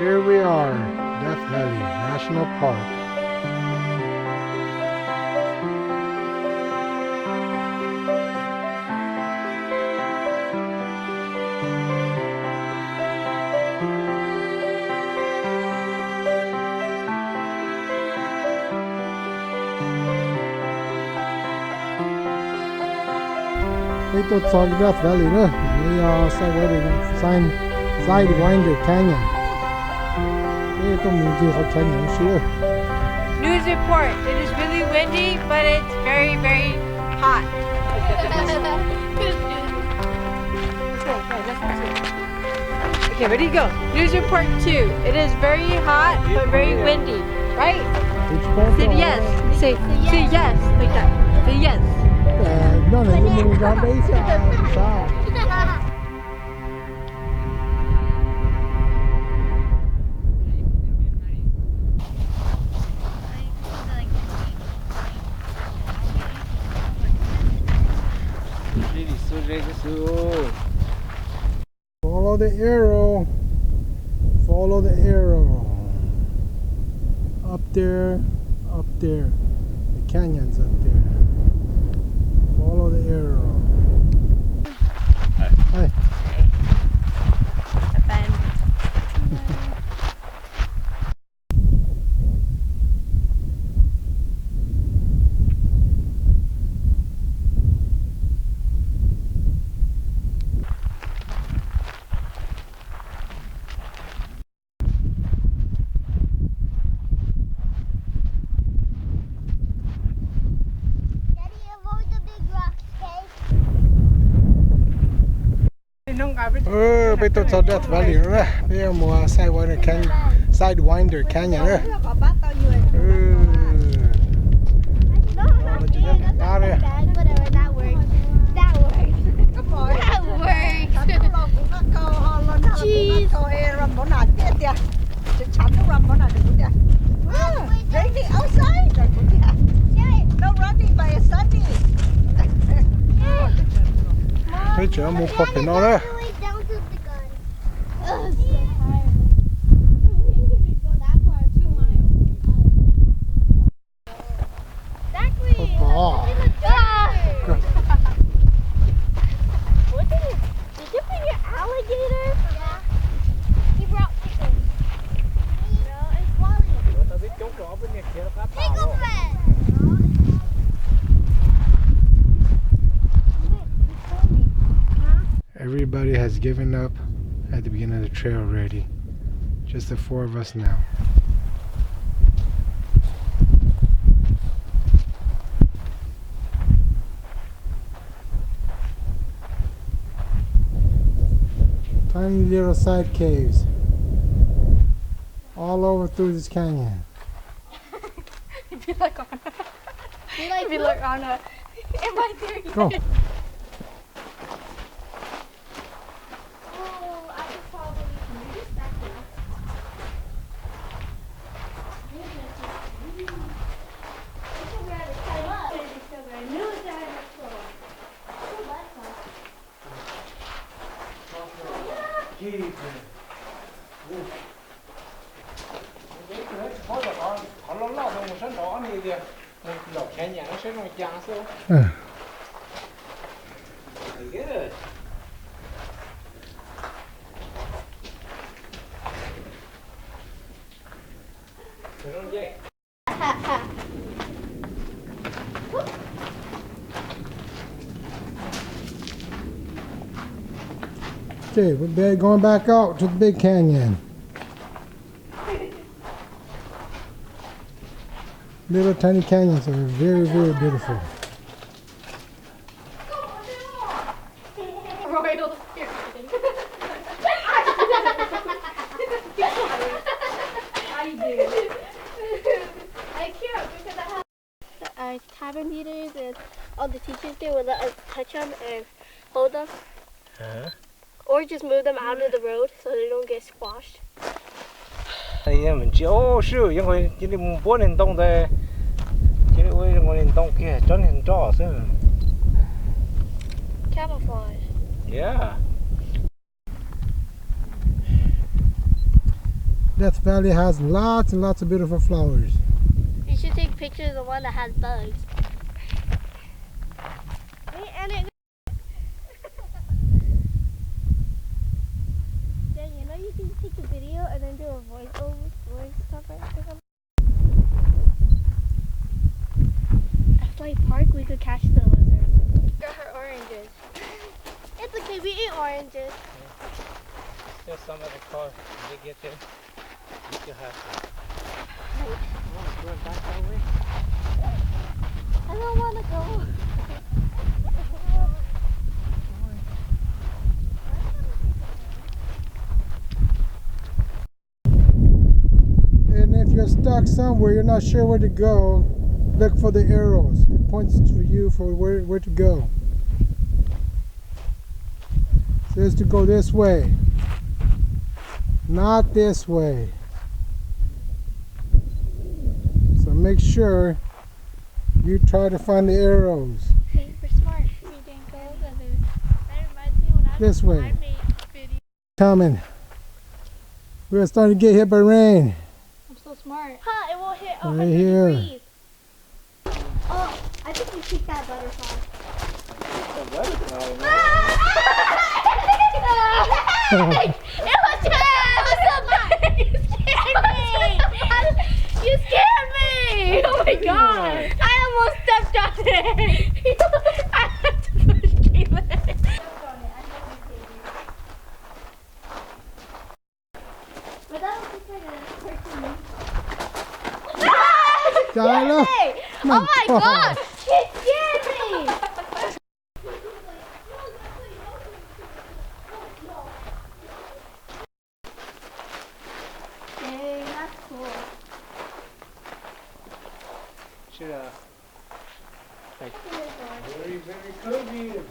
Here we are, Death Valley National Park. Ito sa Death Valley nữa, may Sidewinder Canyon. Ito medyo canyon siya. News report. It is really windy, but it's very, very hot. Okay, ready to go. News report 2. It is very hot, but very windy. Right? Say yes. Say yes. Like that. Say yes. No, yung mga Basin. Follow the arrow. Follow the arrow. Up there, up there. The canyon's up there. Follow the arrow. Hi. Bây tôi cho Death Valley nữa. Bây giờ mùa Sidewinder Canyon nữa. Bây giờ mua phật thì nó đó. Everybody has given up at the beginning of the trail already. Just the 4 of us now. Tiny little side caves all over through this canyon. It'd be like on a in my theory. Go. Okay, we're going back out to the big canyon. Little tiny canyons are very, very beautiful. Cabin heaters and all the teachers there would let us touch them and hold them. Or just move them out of the road so they don't get squashed. mình chỉ sư những người chỉ đi muốn hành động đây chỉ đi người hành động kia cho nên cho sư Camouflage. yeah Death Valley has lots and lots of beautiful flowers. You should take pictures of the one that has bugs. And it. Then you know you can take a video and then do a voice cover or something. At Slide Park, we could catch the lizards. Got her oranges. It's okay, we eat oranges. There's some of the car. When they get there, you still have to. Right. Oh, going back that way? I don't want to go. And if you're stuck somewhere, you're not sure where to go, look for the arrows. It points to you for where to go. It says to go this way, not this way. So make sure you try to find the arrows. Okay, we're smart. We didn't go the other. That reminds me when I This way. I made video. Coming. We're starting to get hit by rain. I'm so smart. Huh, it won't hit Right 100 here. degrees. Oh, I think we kicked that butterfly. The butterfly, man. It was good! It was so bad! You scared me! Oh my god! I almost stepped on it! I had to push Caitlin. But that was just like a person. Tyler. Oh my god! It scared me! Dang, that's cool. Should like Very, very cozy of you.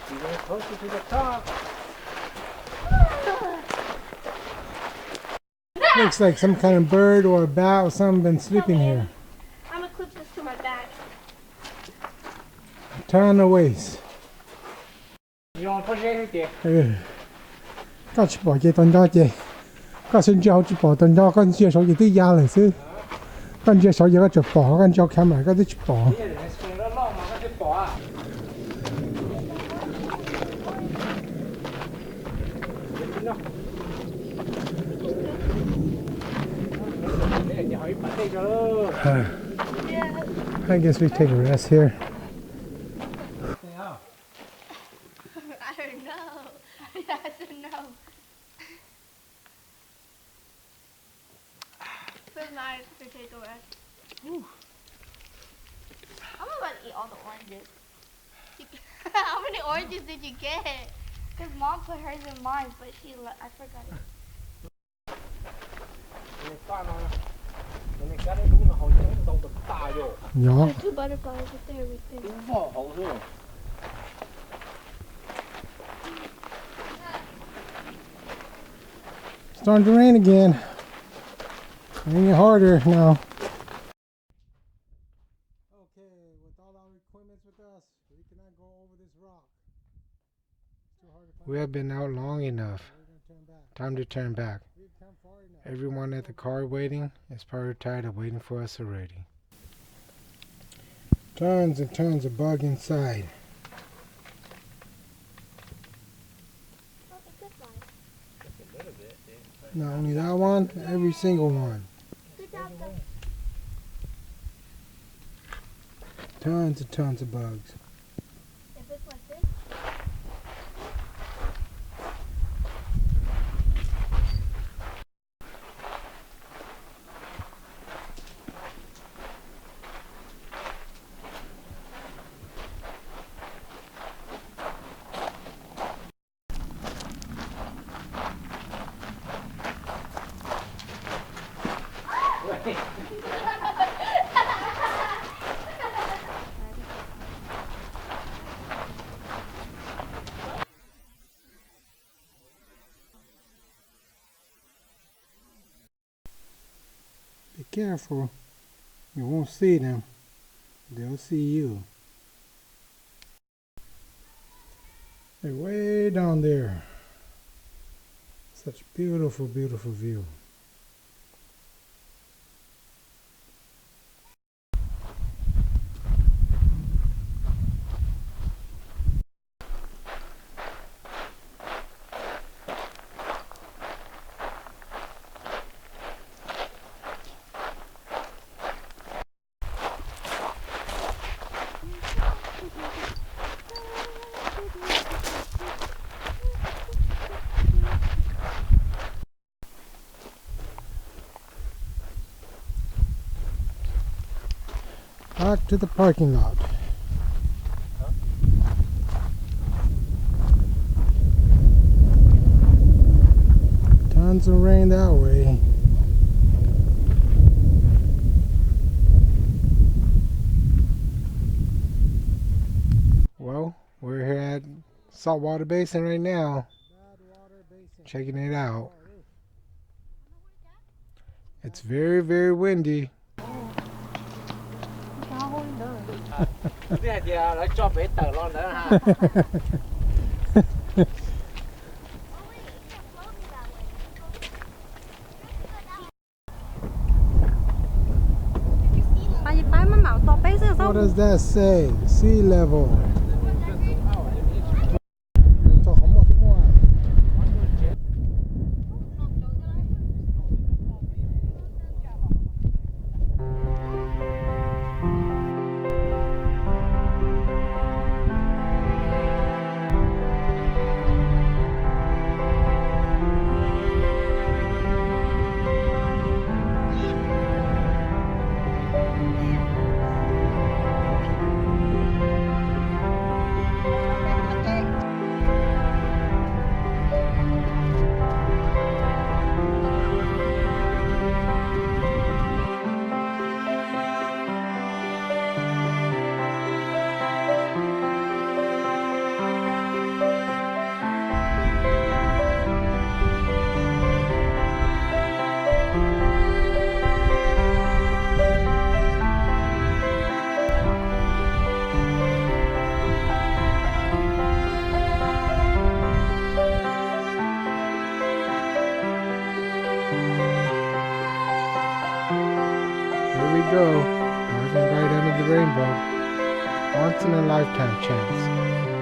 you're getting closer to the top. Looks like some kind of bird or a bat or something been sleeping here. I'm gonna clip this to my back. Turn the waist. 你用拖鞋去叠。 có chụp bỏ dây toàn đó chị có xin cho chụp bỏ toàn đó con chia số gì tới gia lại xứ con chia số gì có chụp bỏ con cho khám lại có tới chụp bỏ 啲人算得浪嘛，嗰啲薄啊。你可以擺低咗咯。 I guess we take a rest here. I don't know. I don't know. Feels nice to take a rest. I'm about to eat all the oranges. How many oranges did you get? Because mom put hers in mine, but I forgot it. 你翻啊！你家啲窿好整到咁大喎。 nhỏ Two butterflies right there with them. 窿好好喎。 starting to rain again. Raining harder now. Okay, with all our equipment with us, we cannot go over this rock. It's too hard to find. We have been out long enough. We're gonna turn back. Time to turn back. We've come far enough. Everyone at the car waiting is probably tired of waiting for us already. Tons and tons of bug inside. Oh, a good one. Not only that one, every single one. Good job, though. Tons and tons of bugs. If it's like this, careful. You won't see them. They'll see you. They're way down there. Such beautiful, beautiful view. Back to the parking lot. Tons of rain that way. Well, we're here at Saltwater Basin right now. Checking it out. It's very, very windy. Cái giờ lại cho bé tờ lo nữa ha. What does that say? Sea level. Here we go, diving right under the rainbow. Once in a lifetime chance.